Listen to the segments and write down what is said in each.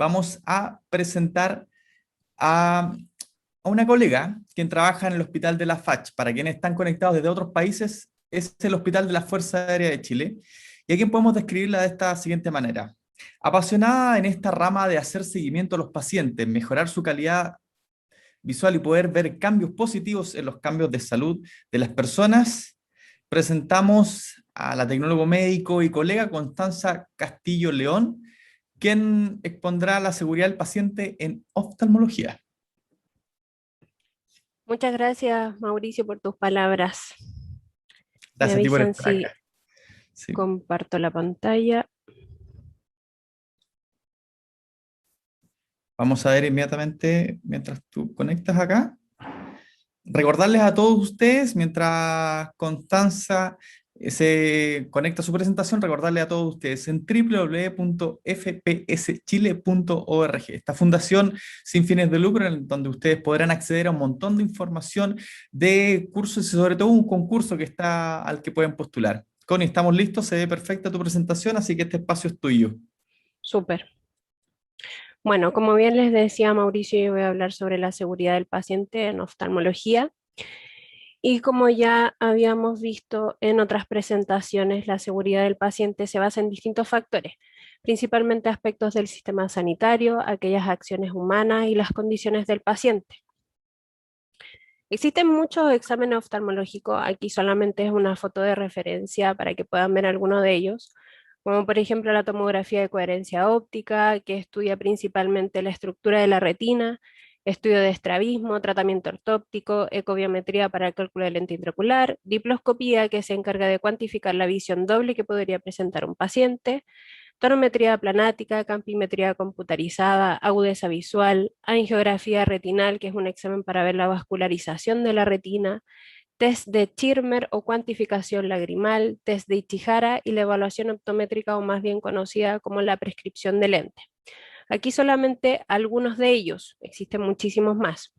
vamos a presentar a, a una colega quien trabaja en el Hospital de la FACH. Para quienes están conectados desde otros países, es el Hospital de la Fuerza Aérea de Chile, y a quien podemos describirla de esta siguiente manera. Apasionada en esta rama de hacer seguimiento a los pacientes, mejorar su calidad visual y poder ver cambios positivos en los cambios de salud de las personas, presentamos a la tecnólogo médico y colega Constanza Castillo León, quien expondrá la seguridad del paciente en oftalmología. Muchas gracias, Mauricio, por tus palabras. Me Gracias a ti por avisan estar si acá. Sí. comparto la pantalla. Vamos a ver inmediatamente mientras tú conectas acá. Recordarles a todos ustedes, mientras Constanza se conecta a su presentación, recordarles a todos ustedes en www.fpschile.org, esta fundación sin fines de lucro en donde ustedes podrán acceder a un montón de información de cursos y sobre todo un concurso que está al que pueden postular. Connie, estamos listos, se ve perfecta tu presentación, así que este espacio es tuyo. Súper. Bueno, como bien les decía Mauricio, yo voy a hablar sobre la seguridad del paciente en oftalmología. Y como ya habíamos visto en otras presentaciones, la seguridad del paciente se basa en distintos factores, principalmente aspectos del sistema sanitario, aquellas acciones humanas y las condiciones del paciente. Existen muchos exámenes oftalmológicos, aquí solamente es una foto de referencia para que puedan ver algunos de ellos, como por ejemplo la tomografía de coherencia óptica, que estudia principalmente la estructura de la retina, estudio de estrabismo, tratamiento ortóptico, ecobiometría para el cálculo de lente intraocular, diploscopía, que se encarga de cuantificar la visión doble que podría presentar un paciente, tonometría planática, campimetría computarizada, agudeza visual, angiografía retinal, que es un examen para ver la vascularización de la retina, test de Schirmer o cuantificación lagrimal, test de Ichihara y la evaluación optométrica o más bien conocida como la prescripción de lente. Aquí solamente algunos de ellos, existen muchísimos más.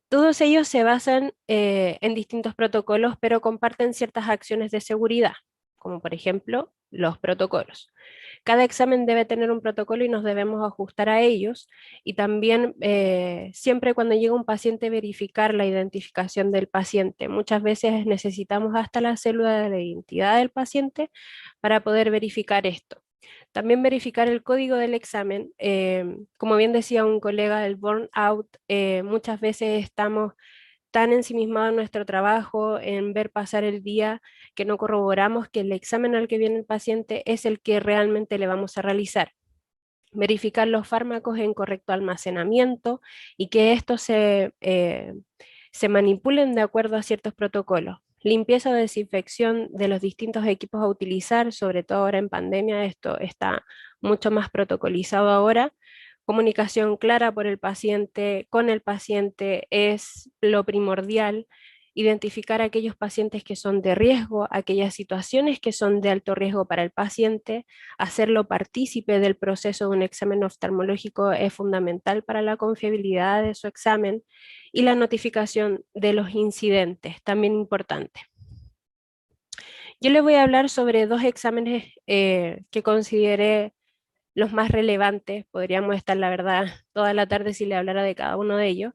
Todos ellos se basan en distintos protocolos, pero comparten ciertas acciones de seguridad, como por ejemplo los protocolos. Cada examen debe tener un protocolo y nos debemos ajustar a ellos. Y también siempre cuando llega un paciente verificar la identificación del paciente. Muchas veces necesitamos hasta la célula de la identidad del paciente para poder verificar esto. También verificar el código del examen. Como bien decía un colega, el burnout, muchas veces estamos tan ensimismados en nuestro trabajo, en ver pasar el día, que no corroboramos que el examen al que viene el paciente es el que realmente le vamos a realizar. Verificar los fármacos en correcto almacenamiento y que estos se manipulen de acuerdo a ciertos protocolos. Limpieza o desinfección de los distintos equipos a utilizar, sobre todo ahora en pandemia, esto está mucho más protocolizado ahora. Comunicación clara por el paciente, con el paciente es lo primordial. Identificar aquellos pacientes que son de riesgo, aquellas situaciones que son de alto riesgo para el paciente, hacerlo partícipe del proceso de un examen oftalmológico es fundamental para la confiabilidad de su examen y la notificación de los incidentes, también importante. Yo les voy a hablar sobre dos exámenes que consideré los más relevantes. Podríamos estar, la verdad, toda la tarde si le hablara de cada uno de ellos.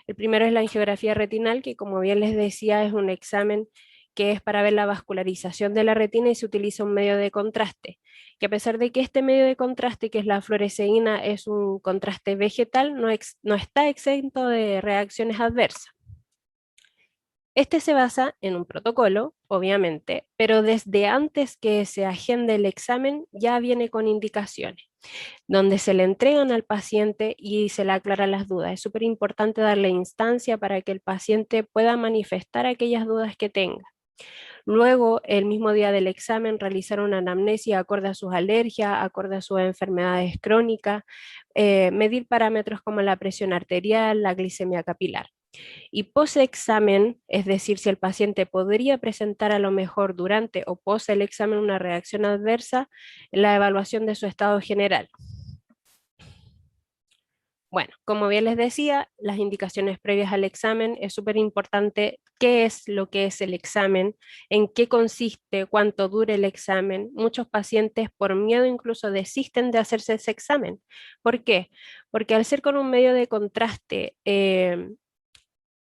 El primero es la angiografía retinal, que como bien les decía es un examen que es para ver la vascularización de la retina y se utiliza un medio de contraste, que a pesar de que este medio de contraste, que es la fluoresceína, es un contraste vegetal, no está exento de reacciones adversas. Este se basa en un protocolo, obviamente, pero desde antes que se agende el examen ya viene con indicaciones, donde se le entregan al paciente y se le aclaran las dudas. Es súper importante darle instancia para que el paciente pueda manifestar aquellas dudas que tenga. Luego, el mismo día del examen, realizar una anamnesia acorde a sus alergias, acorde a sus enfermedades crónicas, medir parámetros como la presión arterial, la glicemia capilar. Y post-examen, es decir, si el paciente podría presentar a lo mejor durante o post el examen una reacción adversa, la evaluación de su estado general. Bueno, como bien les decía, las indicaciones previas al examen es súper importante qué es lo que es el examen, en qué consiste, cuánto dura el examen. Muchos pacientes por miedo incluso desisten de hacerse ese examen. ¿Por qué? Porque al ser con un medio de contraste,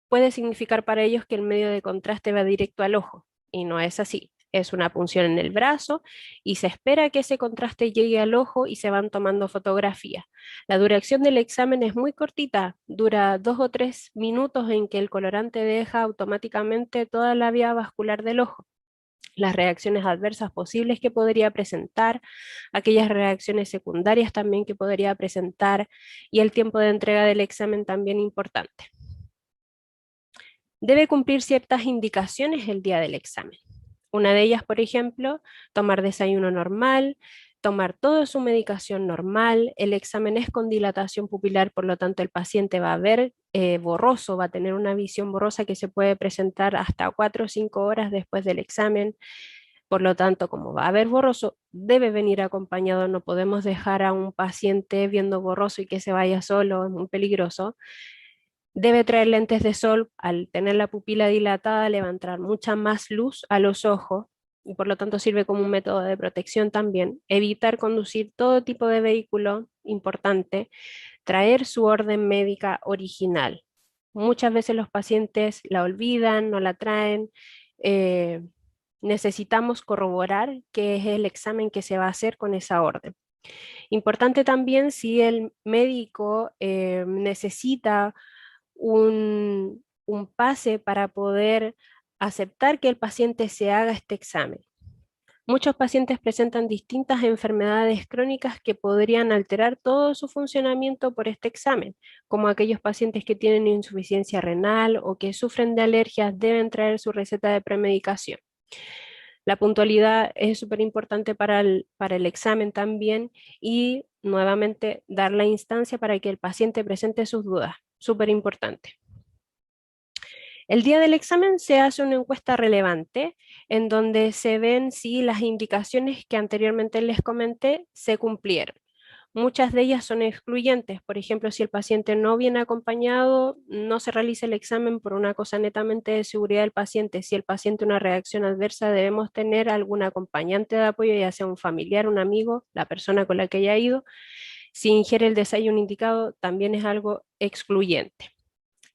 puede significar para ellos que el medio de contraste va directo al ojo y no es así. Es una punción en el brazo y se espera que ese contraste llegue al ojo y se van tomando fotografías. La duración del examen es muy cortita, dura 2 o 3 minutos en que el colorante deja automáticamente toda la vía vascular del ojo. Las reacciones adversas posibles que podría presentar, aquellas reacciones secundarias también que podría presentar y el tiempo de entrega del examen también importante. Debe cumplir ciertas indicaciones el día del examen. Una de ellas, por ejemplo, tomar desayuno normal, tomar toda su medicación normal. El examen es con dilatación pupilar, por lo tanto el paciente va a ver borroso, va a tener una visión borrosa que se puede presentar hasta 4 o 5 horas después del examen. Por lo tanto, como va a haber borroso, debe venir acompañado. No podemos dejar a un paciente viendo borroso y que se vaya solo, es muy peligroso. Debe traer lentes de sol, al tener la pupila dilatada le va a entrar mucha más luz a los ojos y por lo tanto sirve como un método de protección también. Evitar conducir todo tipo de vehículo, importante. Traer su orden médica original. Muchas veces los pacientes la olvidan, no la traen. eh, Necesitamos corroborar qué es el examen que se va a hacer con esa orden. Importante también si el médico necesita un pase para poder aceptar que el paciente se haga este examen. Muchos pacientes presentan distintas enfermedades crónicas que podrían alterar todo su funcionamiento por este examen, como aquellos pacientes que tienen insuficiencia renal o que sufren de alergias deben traer su receta de premedicación. La puntualidad es súper importante para el examen también y nuevamente dar la instancia para que el paciente presente sus dudas, súper importante. El día del examen se hace una encuesta relevante en donde se ven si las indicaciones que anteriormente les comenté se cumplieron. Muchas de ellas son excluyentes. Por ejemplo, si el paciente no viene acompañado, no se realiza el examen por una cosa netamente de seguridad del paciente. Si el paciente tiene una reacción adversa, debemos tener algún acompañante de apoyo, ya sea un familiar, un amigo, la persona con la que haya ido. Si ingiere el desayuno indicado, también es algo excluyente.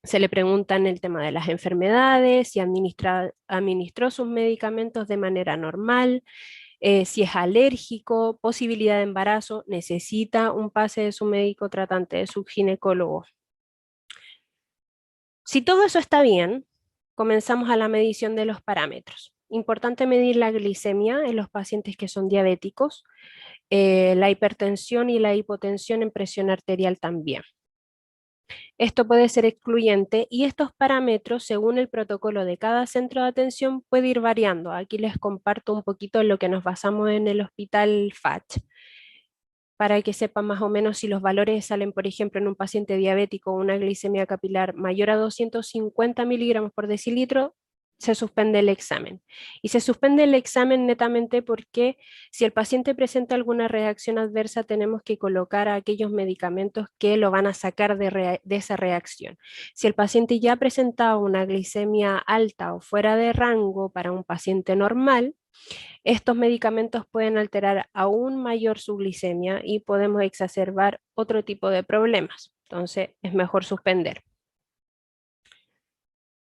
Se le pregunta en el tema de las enfermedades, si administró sus medicamentos de manera normal, si es alérgico, posibilidad de embarazo, necesita un pase de su médico tratante, de su ginecólogo. Si todo eso está bien, comenzamos a la medición de los parámetros. Importante medir la glicemia en los pacientes que son diabéticos, la hipertensión y la hipotensión en presión arterial también. Esto puede ser excluyente y estos parámetros, según el protocolo de cada centro de atención, puede ir variando. Aquí les comparto un poquito en lo que nos basamos en el hospital FACH, para que sepan más o menos si los valores salen, por ejemplo, en un paciente diabético, una glicemia capilar mayor a 250 miligramos por decilitro, se suspende el examen. Y se suspende el examen netamente porque si el paciente presenta alguna reacción adversa, tenemos que colocar aquellos medicamentos que lo van a sacar de esa reacción. Si el paciente ya presentaba una glicemia alta o fuera de rango para un paciente normal, estos medicamentos pueden alterar aún mayor su glicemia y podemos exacerbar otro tipo de problemas. Entonces, es mejor suspender.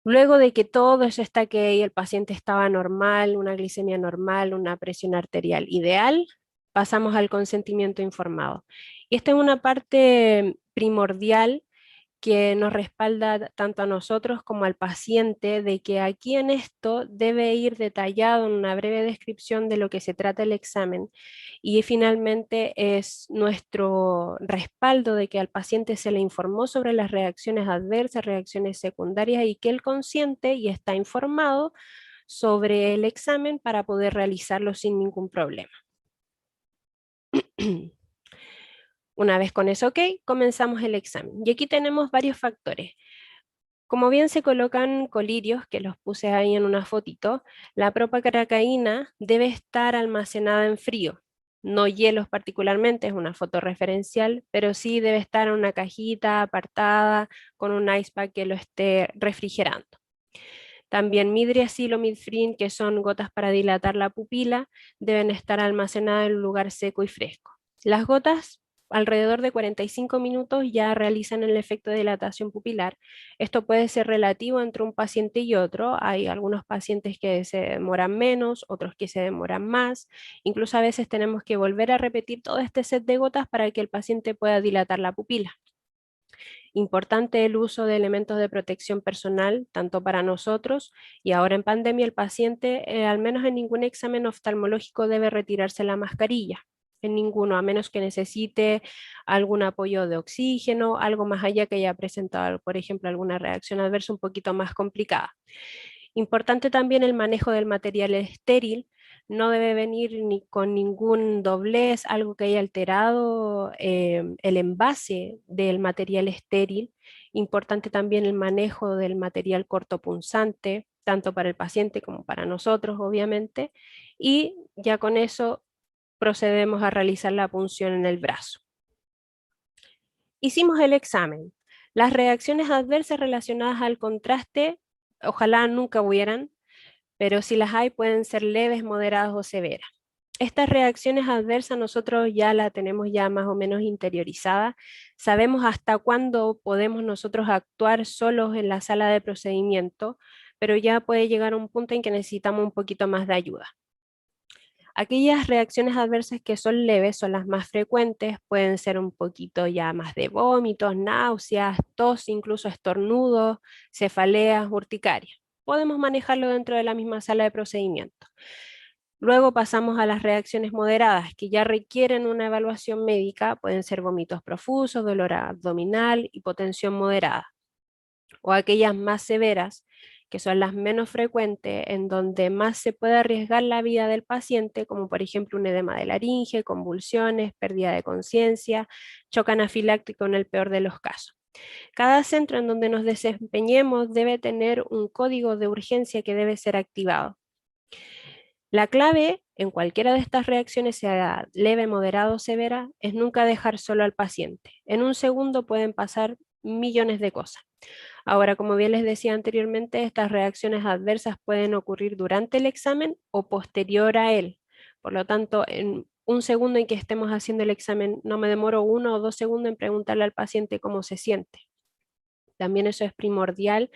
Luego de que todo eso está ok, el paciente estaba normal, una glicemia normal, una presión arterial ideal, pasamos al consentimiento informado. Y esta es una parte primordial que nos respalda tanto a nosotros como al paciente de que aquí en esto debe ir detallado en una breve descripción de lo que se trata el examen y finalmente es nuestro respaldo de que al paciente se le informó sobre las reacciones adversas, reacciones secundarias y que él consiente y está informado sobre el examen para poder realizarlo sin ningún problema. Una vez con eso ok, comenzamos el examen. Y aquí tenemos varios factores. Como bien se colocan colirios, que los puse ahí en una fotito, la proparacaína debe estar almacenada en frío. no hielos particularmente, es una foto referencial, pero sí debe estar en una cajita apartada con un ice pack que lo esté refrigerando. También midriasil o midfrin, que son gotas para dilatar la pupila, deben estar almacenadas en un lugar seco y fresco. Las gotas, alrededor de 45 minutos, ya realizan el efecto de dilatación pupilar. Esto puede ser relativo entre un paciente y otro. Hay algunos pacientes que se demoran menos, otros que se demoran más. Incluso a veces tenemos que volver a repetir todo este set de gotas para que el paciente pueda dilatar la pupila. Importante el uso de elementos de protección personal, tanto para nosotros y ahora en pandemia el paciente, al menos en ningún examen oftalmológico debe retirarse la mascarilla, en ninguno, a menos que necesite algún apoyo de oxígeno, algo más allá que haya presentado, por ejemplo, alguna reacción adversa un poquito más complicada. Importante también el manejo del material estéril, no debe venir ni con ningún doblez, algo que haya alterado el envase del material estéril. Importante también el manejo del material cortopunzante, tanto para el paciente como para nosotros, obviamente. Y ya con eso procedemos a realizar la punción en el brazo. Hicimos el examen. Las reacciones adversas relacionadas al contraste, ojalá nunca hubieran, pero si las hay pueden ser leves, moderadas o severas. Estas reacciones adversas nosotros ya la tenemos ya más o menos interiorizada. Sabemos hasta cuándo podemos nosotros actuar solos en la sala de procedimiento, pero ya puede llegar un punto en que necesitamos un poquito más de ayuda. Aquellas reacciones adversas que son leves son las más frecuentes, pueden ser un poquito ya más de vómitos, náuseas, tos, incluso estornudos, cefaleas, urticaria. Podemos manejarlo dentro de la misma sala de procedimiento. Luego pasamos a las reacciones moderadas, que ya requieren una evaluación médica, pueden ser vómitos profusos, dolor abdominal, hipotensión moderada. O aquellas más severas, que son las menos frecuentes, en donde más se puede arriesgar la vida del paciente, como por ejemplo un edema de laringe, convulsiones, pérdida de conciencia, shock anafiláctico en el peor de los casos. Cada centro en donde nos desempeñemos debe tener un código de urgencia que debe ser activado. La clave en cualquiera de estas reacciones, sea leve, moderada o severa, es nunca dejar solo al paciente. En un segundo pueden pasar millones de cosas. Ahora, como bien les decía anteriormente, estas reacciones adversas pueden ocurrir durante el examen o posterior a él. Por lo tanto, en un segundo en que estemos haciendo el examen, no me demoro 1 o 2 segundos en preguntarle al paciente cómo se siente. También eso es primordial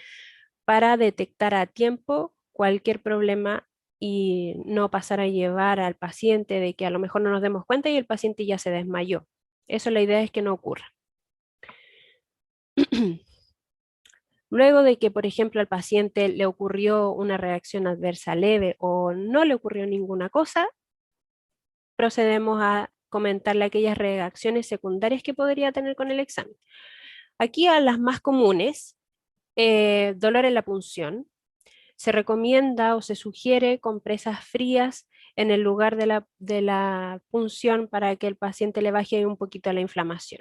para detectar a tiempo cualquier problema y no pasar a llevar al paciente de que a lo mejor no nos demos cuenta y el paciente ya se desmayó. Eso la idea es que no ocurra. Luego de que, por ejemplo, al paciente le ocurrió una reacción adversa leve o no le ocurrió ninguna cosa, procedemos a comentarle aquellas reacciones secundarias que podría tener con el examen. Aquí a las más comunes, dolor en la punción. Se recomienda o se sugiere compresas frías en el lugar de la punción para que el paciente le baje un poquito la inflamación.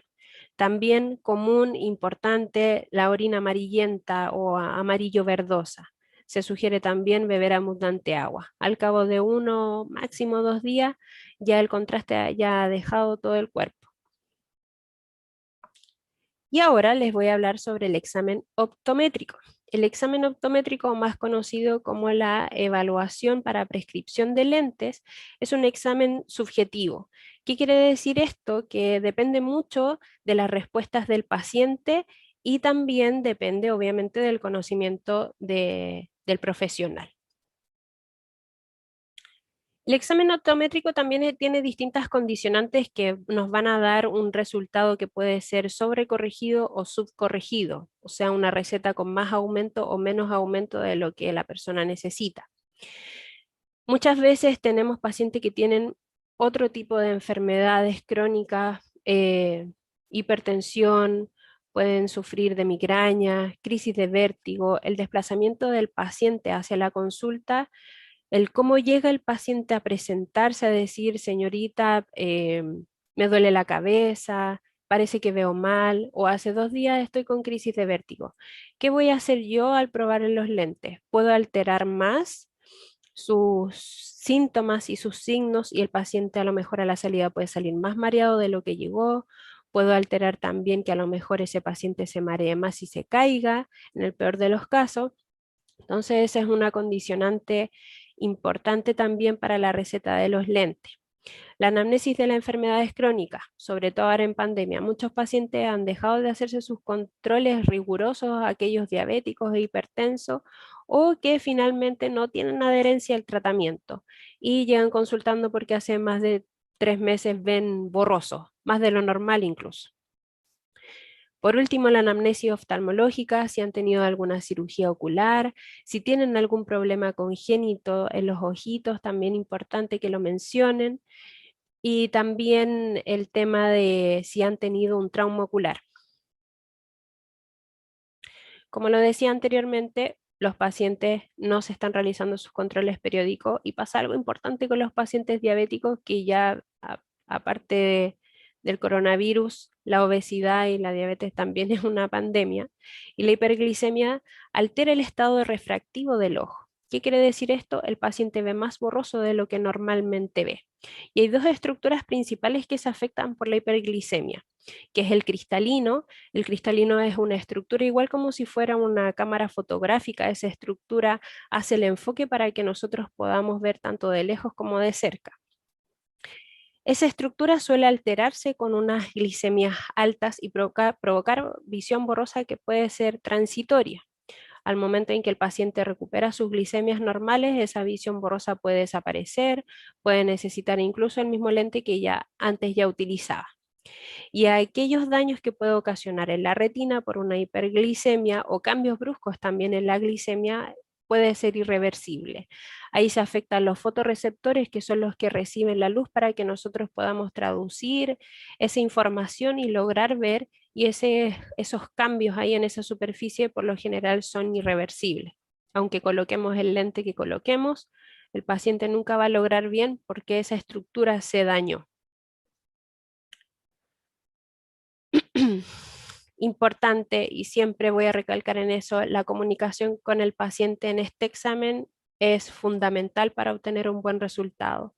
También común, importante, la orina amarillenta o amarillo verdosa. Se sugiere también beber abundante agua. Al cabo de 1, máximo 2 días, ya el contraste ya ha dejado todo el cuerpo. Y ahora les voy a hablar sobre el examen optométrico. El examen optométrico, más conocido como la evaluación para prescripción de lentes, es un examen subjetivo. ¿Qué quiere decir esto? Que depende mucho de las respuestas del paciente y también depende obviamente del conocimiento del profesional. El examen optométrico también tiene distintas condicionantes que nos van a dar un resultado que puede ser sobrecorregido o subcorregido, o sea, una receta con más aumento o menos aumento de lo que la persona necesita. Muchas veces tenemos pacientes que tienen otro tipo de enfermedades crónicas, hipertensión, pueden sufrir de migraña, crisis de vértigo, el desplazamiento del paciente hacia la consulta, el cómo llega el paciente a presentarse a decir, señorita, me duele la cabeza, parece que veo mal, o hace 2 días estoy con crisis de vértigo. ¿Qué voy a hacer yo al probar en los lentes? ¿Puedo alterar más sus síntomas y sus signos y el paciente a lo mejor a la salida puede salir más mareado de lo que llegó. Puedo alterar también que a lo mejor ese paciente se maree más y se caiga, en el peor de los casos. Entonces, esa es una condicionante importante también para la receta de los lentes. La anamnesis de las enfermedades crónicas, sobre todo ahora en pandemia, muchos pacientes han dejado de hacerse sus controles rigurosos, aquellos diabéticos e hipertensos, o que finalmente no tienen adherencia al tratamiento y llegan consultando porque hace más de 3 meses ven borrosos, más de lo normal incluso. Por último, la anamnesis oftalmológica, si han tenido alguna cirugía ocular, si tienen algún problema congénito en los ojitos, también importante que lo mencionen. Y también el tema de si han tenido un trauma ocular. Como lo decía anteriormente, los pacientes no se están realizando sus controles periódicos y pasa algo importante con los pacientes diabéticos que ya, aparte del coronavirus, la obesidad y la diabetes también es una pandemia y la hiperglicemia altera el estado refractivo del ojo. ¿Qué quiere decir esto? El paciente ve más borroso de lo que normalmente ve. Y hay dos estructuras principales que se afectan por la hiperglicemia, que es el cristalino. El cristalino es una estructura igual como si fuera una cámara fotográfica. Esa estructura hace el enfoque para que nosotros podamos ver tanto de lejos como de cerca. Esa estructura suele alterarse con unas glicemias altas y provocar visión borrosa que puede ser transitoria. Al momento en que el paciente recupera sus glicemias normales, esa visión borrosa puede desaparecer, puede necesitar incluso el mismo lente que ya antes ya utilizaba. Y aquellos daños que puede ocasionar en la retina por una hiperglicemia o cambios bruscos también en la glicemia puede ser irreversible. Ahí se afectan los fotorreceptores, que son los que reciben la luz para que nosotros podamos traducir esa información y lograr ver, y esos cambios ahí en esa superficie por lo general son irreversibles. Aunque coloquemos el lente que coloquemos, el paciente nunca va a lograr bien porque esa estructura se dañó. Importante, y siempre voy a recalcar en eso, la comunicación con el paciente en este examen es fundamental para obtener un buen resultado.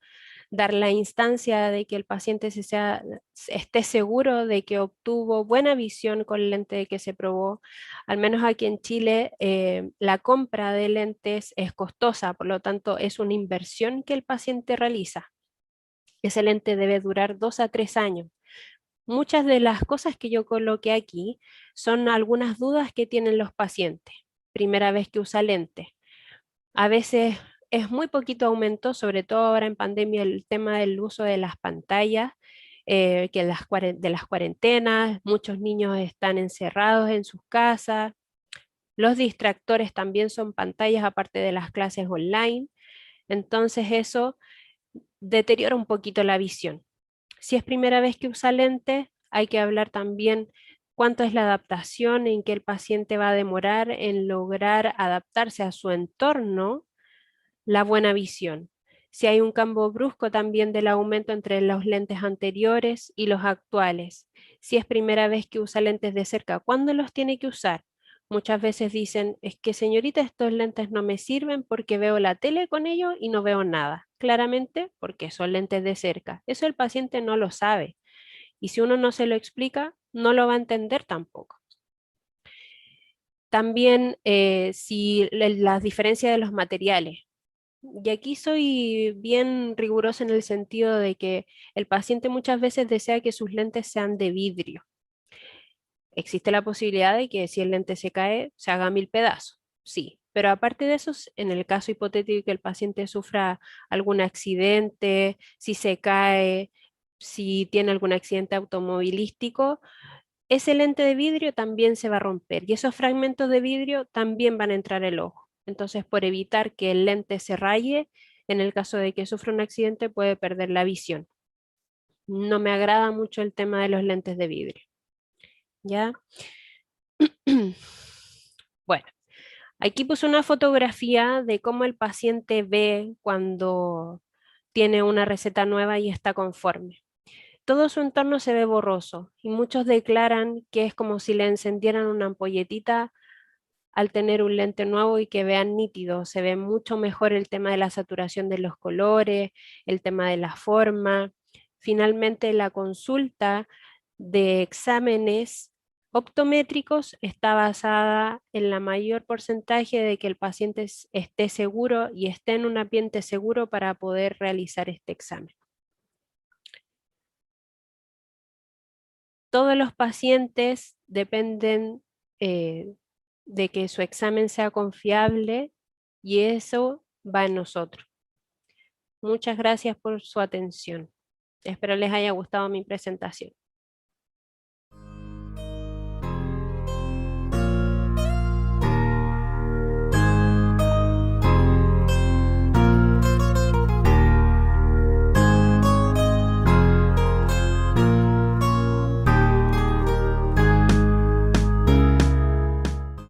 Dar la instancia de que el paciente esté seguro de que obtuvo buena visión con el lente que se probó. Al menos aquí en Chile, la compra de lentes es costosa, por lo tanto es una inversión que el paciente realiza. Ese lente debe durar 2 a 3 años. Muchas de las cosas que yo coloqué aquí son algunas dudas que tienen los pacientes. Primera vez que usa lente. A veces es muy poquito aumento, sobre todo ahora en pandemia, el tema del uso de las pantallas, que de las cuarentenas, muchos niños están encerrados en sus casas. Los distractores también son pantallas aparte de las clases online. Entonces eso deteriora un poquito la visión. Si es primera vez que usa lentes, hay que hablar también cuánto es la adaptación, en que el paciente va a demorar en lograr adaptarse a su entorno, la buena visión. Si hay un cambio brusco también del aumento entre los lentes anteriores y los actuales. Si es primera vez que usa lentes de cerca, ¿cuándo los tiene que usar? Muchas veces dicen, es que señorita, estos lentes no me sirven porque veo la tele con ellos y no veo nada. Claramente porque son lentes de cerca. Eso el paciente no lo sabe. Y si uno no se lo explica, no lo va a entender tampoco. También si las diferencias de los materiales. Y aquí soy bien rigurosa en el sentido de que el paciente muchas veces desea que sus lentes sean de vidrio. Existe la posibilidad de que si el lente se cae, se haga 1000 pedazos. Sí, pero aparte de eso, en el caso hipotético que el paciente sufra algún accidente, si se cae, si tiene algún accidente automovilístico, ese lente de vidrio también se va a romper y esos fragmentos de vidrio también van a entrar al ojo. Entonces, por evitar que el lente se raye, en el caso de que sufra un accidente, puede perder la visión. No me agrada mucho el tema de los lentes de vidrio. ¿Ya? Bueno, aquí puse una fotografía de cómo el paciente ve cuando tiene una receta nueva y está conforme. Todo su entorno se ve borroso y muchos declaran que es como si le encendieran una ampolletita al tener un lente nuevo y que vean nítido. Se ve mucho mejor el tema de la saturación de los colores, el tema de la forma. Finalmente, la consulta de exámenes optométricos está basada en la mayor porcentaje de que el paciente esté seguro y esté en un ambiente seguro para poder realizar este examen. Todos los pacientes dependen de que su examen sea confiable y eso va en nosotros. Muchas gracias por su atención. Espero les haya gustado mi presentación.